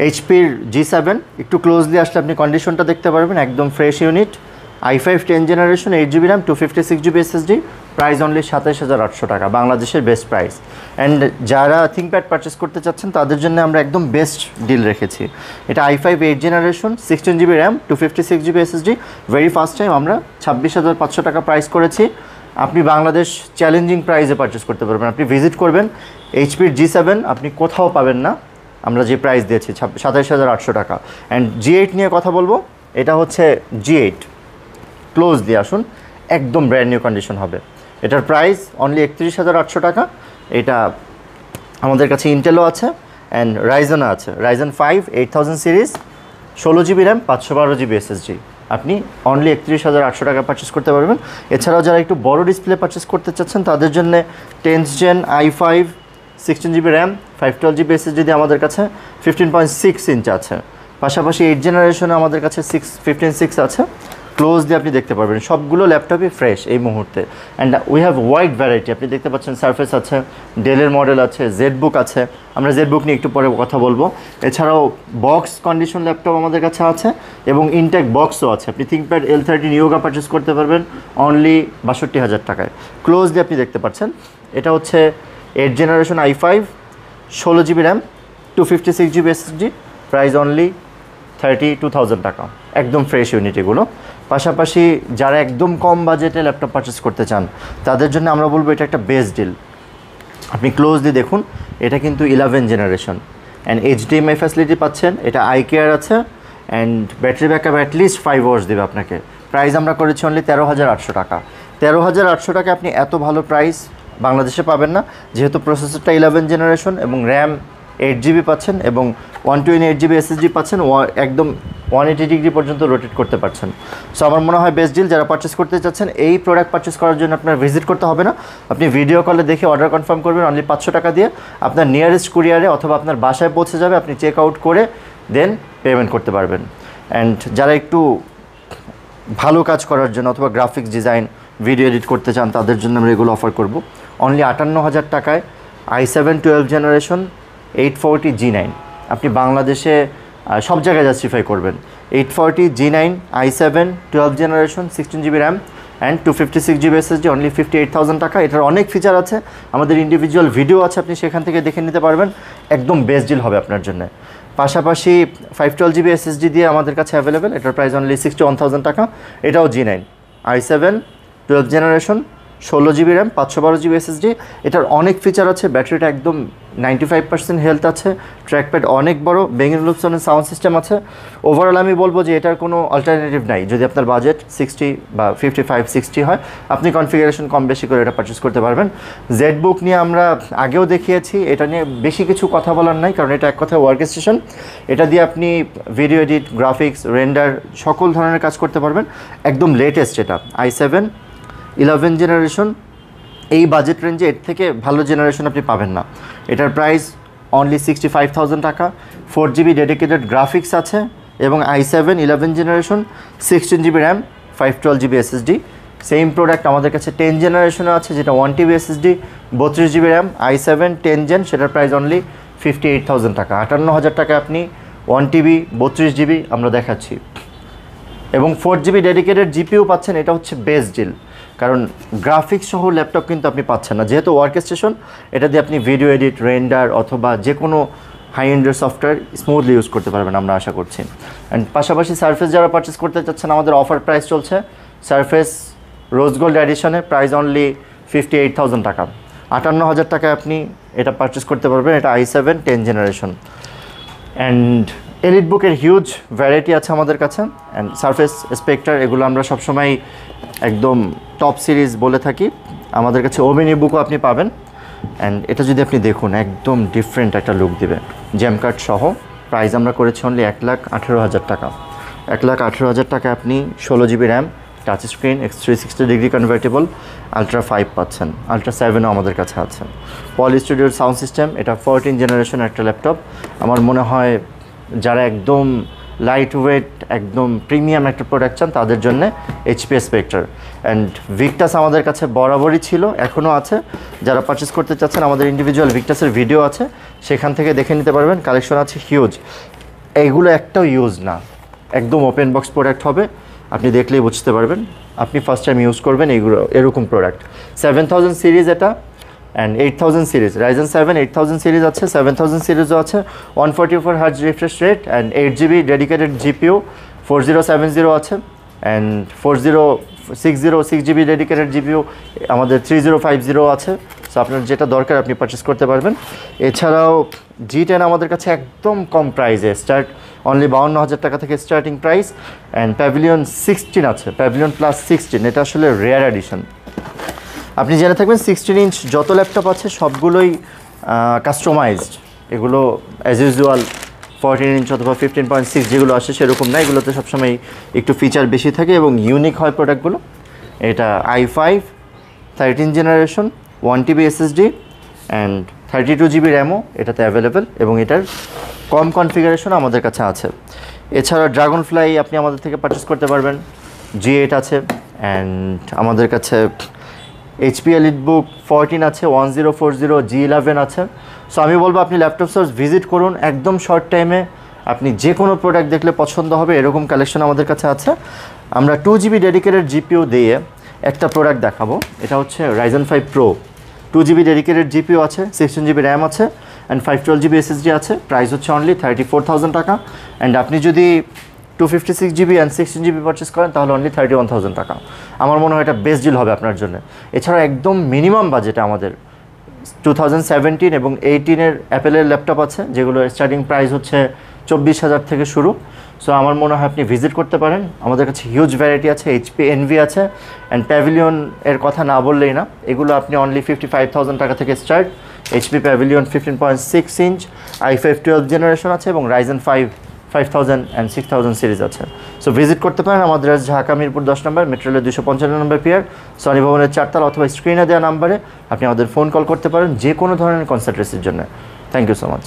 এইচপির G7 একটু closely আসলে আপনি কন্ডিশনটা দেখতে পারবেন, একদম fresh unit, i5 10 generation, 8GB RAM, 256GB SSD, price only 27,800 টাকা, বাংলাদেশের বেস্ট প্রাইস। অ্যান্ড যারা থিংকপ্যাড পারচেস করতে চাচ্ছেন তাদের জন্য আমরা একদম বেস্ট ডিল রেখেছি। এটা i5 8 generation, 16GB RAM, 256GB SSD, very first time আমরা 26,500 টাকা প্রাইস করেছি। আপনি বাংলাদেশ চ্যালেঞ্জিং প্রাইসে পারচেস করতে পারবেন। আপনি ভিজিট করবেন, এইচপির G7 আপনি কোথাও পাবেন না আমরা যে প্রাইস দিয়েছি 27,800 টাকা। অ্যান্ড G8 নিয়ে কথা বলবো, এটা হচ্ছে G8, ক্লোজ দিয়ে আসুন, একদম ব্র্যান্ড নিউ কন্ডিশন হবে। এটার প্রাইস অনলি 31,800 টাকা। এটা আমাদের কাছে ইন্টেলও আছে অ্যান্ড রাইজেনও আছে, Ryzen 5 8000 series, 16GB RAM, 512GB SSD, আপনি অনলি 31,800 টাকা পারচেস করতে পারবেন। এছাড়াও যারা একটু বড় ডিসপ্লে পারচেস করতে চাচ্ছেন তাদের জন্য 10th Gen i5 16GB RAM, 512GB SSD দিয়ে আমাদের কাছে 15.6 ইঞ্চ আছে। পাশাপাশি 8 জেনারেশনে আমাদের কাছে 15.6 আছে, ক্লোজ দিয়ে আপনি দেখতে পারবেন। সবগুলো ল্যাপটপই ফ্রেশ এই মুহূর্তে। And we have wide variety, আপনি দেখতে পাচ্ছেন সারফেস আছে, ডেলের মডেল আছে, জেডবুক আছে, আমরা জেডবুক নিয়ে একটু পরে কথা বলবো। এছাড়াও বক্স কন্ডিশন ল্যাপটপ আমাদের কাছে আছে এবং ইনটেক বক্সও আছে। আপনি থিংকপ্যাড L13 ইয়োগা পারচেস করতে পারবেন অনলি 62,000 টাকায়, ক্লোজ দিয়ে আপনি দেখতে পাচ্ছেন। এটা হচ্ছে 8 generation i5, 16GB RAM, 256GB SSD, price only 32,000 টাকা, একদম ফ্রেশ ইউনিট এগুলো। পাশাপাশি যারা একদম কম বাজেটে ল্যাপটপ পারচেস করতে চান তাদের জন্য আমরা বলবো এটা একটা বেস্ট ডিল। আপনি ক্লোজলি দেখুন, এটা কিন্তু 11 জেনারেশন অ্যান্ড HDMI ফ্যাসিলিটি পাচ্ছেন, এটা আই কেয়ার আছে and battery backup at least 5 hours দেবে আপনাকে। প্রাইস আমরা করেছি অনলি 13,800 টাকা। 13,800 টাকা আপনি এত ভালো প্রাইস বাংলাদেশে পাবেন না, যেহেতু প্রসেসরটা 11 জেনারেশন এবং র্যাম 8GB পাচ্ছেন এবং 128GB SSD পাচ্ছেন, একদম 180 ডিগ্রি পর্যন্ত রোটেট করতে পারছেন। সো আমার মনে হয় বেস্ট ডিল। যারা পারচেস করতে চাচ্ছেন এই প্রোডাক্ট পারচেস করার জন্য আপনার ভিজিট করতে হবে না, আপনি ভিডিও কলে দেখে অর্ডার কনফার্ম করবেন অনলি 500 টাকা দিয়ে, আপনার নিয়ারেস্ট কুরিয়ারে অথবা আপনার বাসায় পৌঁছে যাবে, আপনি চেক আউট করে দেন পেমেন্ট করতে পারবেন। অ্যান্ড যারা একটু ভালো কাজ করার জন্য অথবা গ্রাফিক্স ডিজাইন, ভিডিও এডিট করতে চান তাদের জন্য আমরা এগুলো অফার করব অনলি 58,000 টাকায়। i7 12 জেনারেশন, 840 G9, আপনি বাংলাদেশে সব জায়গায় জাস্টিফাই করবেন। 840 G9 i7 12 generation, 16GB RAM and 256GB SSD, only 58,000 টাকা। এটার অনেক ফিচার আছে, আমাদের ইন্ডিভিজুয়াল ভিডিও আছে, আপনি সেখান থেকে দেখে নিতে পারবেন, একদম বেস্ট ডিল হবে আপনার জন্য। পাশাপাশি 512GB SSD দিয়ে আমাদের কাছে অ্যাভেলেবেল, এটার প্রাইস অনলি 61,000 টাকা। এটাও G9 i7 12 generation, 16GB RAM, 512GB SSD, এটার অনেক ফিচার আছে, ব্যাটারিটা একদম 95% হেলথ আছে, ট্র্যাকপ্যাড অনেক বড়, Bang & Olufsen সাউন্ড সিস্টেম আছে। ওভারঅল আমি বলবো যে এটার কোনো অল্টারনেটিভ নাই। যদি আপনার বাজেট 60 বা 55-60 হয়, আপনি কনফিগারেশন কম বেশি করে এটা পারচেস করতে পারবেন। জেডবুক নিয়ে আমরা আগেও দেখিয়েছি, এটা নিয়ে বেশি কিছু কথা বলার নাই, কারণ এটা এক কথায় ওয়ার্ক স্টেশন। এটা দিয়ে আপনি ভিডিও এডিট, গ্রাফিক্স, রেন্ডার সকল ধরনের কাজ করতে পারবেন, একদম লেটেস্ট। এটা i7 11 জেনারেশন, এই বাজেট রেঞ্জে এর থেকে ভালো জেনারেশন আপনি পাবেন না। এটার প্রাইস অনলি 65,000 টাকা। 4GB ডেডিকেটেড গ্রাফিক্স আছে এবং i7 11 generation, 16GB RAM, 512GB SSD। Same product আমাদের কাছে 10 জেনারেশনে আছে, যেটা 1TB SSD, 32GB RAM, i7 10 gen, সেটার প্রাইস অনলি 58,000 টাকা। 58,000 টাকা আপনি 1TB 32GB আমরা দেখাচ্ছি এবং 4GB ডেডিকেটেড জিপিইউ পাচ্ছেন। এটা হচ্ছে বেস্ট ডিল, কারণ গ্রাফিক্স সহ ল্যাপটপ কিন্তু আপনি পাচ্ছেন না, যেহেতু ওয়ার্ক স্টেশন। এটা দিয়ে আপনি ভিডিও এডিট, রেন্ডার অথবা যে কোনো হাই এন্ডের সফটওয়্যার স্মুথলি ইউজ করতে পারবেন আমরা আশা করছি। অ্যান্ড পাশাপাশি সারফেস যারা পারচেস করতে চাচ্ছেন, আমাদের অফার প্রাইস চলছে সারফেস রোজ গোল্ড এডিশনে, প্রাইস অনলি 58,000 টাকা। 58,000 টাকায় আপনি এটা পারচেস করতে পারবেন। এটা i7 10 জেনারেশন। অ্যান্ড এলিটবুকের হিউজ ভ্যারাইটি আছে আমাদের কাছে, অ্যান্ড সারফেস, স্পেক্টার, এগুলো আমরা সবসময় একদম টপ সিরিজ বলে থাকি। আমাদের কাছে ওমেনি বুকও আপনি পাবেন। অ্যান্ড এটা যদি আপনি দেখুন, একদম ডিফারেন্ট একটা লুক দিবে, জ্যাম কার্ড সহ। প্রাইস আমরা করেছি অনলি 1,18,000 টাকা। 1,18,000 টাকা আপনি 16GB RAM, touch screen, X360 degree convertible, ultra 5 পাচ্ছেন, আলট্রা 7ও আমাদের কাছে আছে। পলি স্টুডিওর সাউন্ড সিস্টেম, এটা 14 জেনারেশন একটা ল্যাপটপ। আমার মনে হয় যারা একদম লাইট ওয়েট, একদম প্রিমিয়াম একটা প্রোডাক্ট চান তাদের জন্য HP স্পেক্টার। অ্যান্ড ভিক্টাস আমাদের কাছে বরাবরই ছিল, এখনও আছে। যারা পারচেস করতে চাচ্ছেন, আমাদের ইন্ডিভিজুয়াল ভিক্টাসের ভিডিও আছে, সেখান থেকে দেখে নিতে পারবেন। কালেকশন আছে হিউজ। এইগুলো একটাও ইউজ না, একদম ওপেন বক্স প্রোডাক্ট হবে, আপনি দেখলেই বুঝতে পারবেন, আপনি ফার্স্ট টাইম ইউজ করবেন এইগুলো, এরকম প্রোডাক্ট। 7000 সিরিজ এটা, অ্যান্ড 8000 সিরিজ, Ryzen 7 8000 সিরিজ আছে, 7000 সিরিজও আছে, 144 hertz refresh rate and 8GB dedicated GPU, 4070 আছে, অ্যান্ড 6GB ডেডিকেটেড জিপিইউ, আমাদের 3050 আছে। সো আপনার যেটা দরকার আপনি পারচেস করতে পারবেন। এছাড়াও G10 আমাদের কাছে একদম কম প্রাইসে স্টার্ট, অনলি 52,000 টাকা থেকে স্টার্টিং প্রাইস। অ্যান্ড প্যাভিলিয়ন 16 আছে, প্যাভিলিয়ন প্লাস 16, এটা আসলে রেয়ার এডিশন। আপনি জেনে থাকবেন 16 ইঞ্চ যত ল্যাপটপ আছে সবগুলোই কাস্টমাইজড, এগুলো অ্যাজ ইউজুয়াল 14 ইঞ্চ অথবা 15.6 যেগুলো আসে সেরকম না, এগুলোতে সবসময় একটু ফিচার বেশি থাকে এবং ইউনিক হয় প্রোডাক্টগুলো। এটা i5 13 generation, 1TB SSD and 32GB র্যামও এটাতে অ্যাভেলেবেল, এবং এটার কম কনফিগারেশন আমাদের কাছে আছে। এছাড়া ড্রাগন ফ্লাই আপনি আমাদের থেকে পারচেস করতে পারবেন, G8 আছে, অ্যান্ড আমাদের কাছে HP EliteBook 14 আছে, 1040 G11 আছে। সো আমি বলবো আপনি ল্যাপটপ সোর্স ভিজিট করুন, একদম শর্ট টাইমে আপনি যে কোনো প্রোডাক্ট দেখলে পছন্দ হবে এরকম কালেকশন আমাদের কাছে আছে। আমরা 2GB ডেডিকেটেড জিপিইউ দিয়ে একটা প্রোডাক্ট দেখাবো, এটা হচ্ছে Ryzen 5 Pro, 2GB dedicated GPU আছে, 16GB র্যাম আছে, অ্যান্ড 512GB SSD আছে। প্রাইস হচ্ছে অনলি 34,000 টাকা, অ্যান্ড আপনি যদি 256GB অ্যান্ড 16GB পারচেস করেন তাহলে অনলি 31,000 টাকা। আমার মনে হয় এটা বেস্ট ডিল হবে আপনার জন্য। এছাড়া একদম মিনিমাম বাজেটে আমাদের 2017 এবং 18-এর অ্যাপেলের ল্যাপটপ আছে, যেগুলো স্টার্টিং প্রাইস হচ্ছে 24,000 থেকে শুরু। সো আমার মনে হয় আপনি ভিজিট করতে পারেন, আমাদের কাছে হিউজ ভ্যারাইটি আছে, HP Envy আছে, অ্যান্ড প্যাভিলিয়ন এর কথা না বললেই না, এগুলো আপনি অনলি 55,000 টাকা থেকে start. HP pavilion 15.6 inch, i5 12 generation আছে, এবং Ryzen 5 5000 অ্যান্ড 6000 সিরিজ আছে। সো ভিজিট করতে পারেন আমাদের ঢাকা মিরপুর 10 নম্বর, মেট্রো রেলের 255 নম্বর পিয়ার, সনি ভবনের 4 তলা, অথবা স্ক্রিনে দেওয়া নাম্বারে আপনি আমাদের ফোন কল করতে পারেন যে কোনো ধরনের কনসালটেন্সির জন্য। Thank you so much.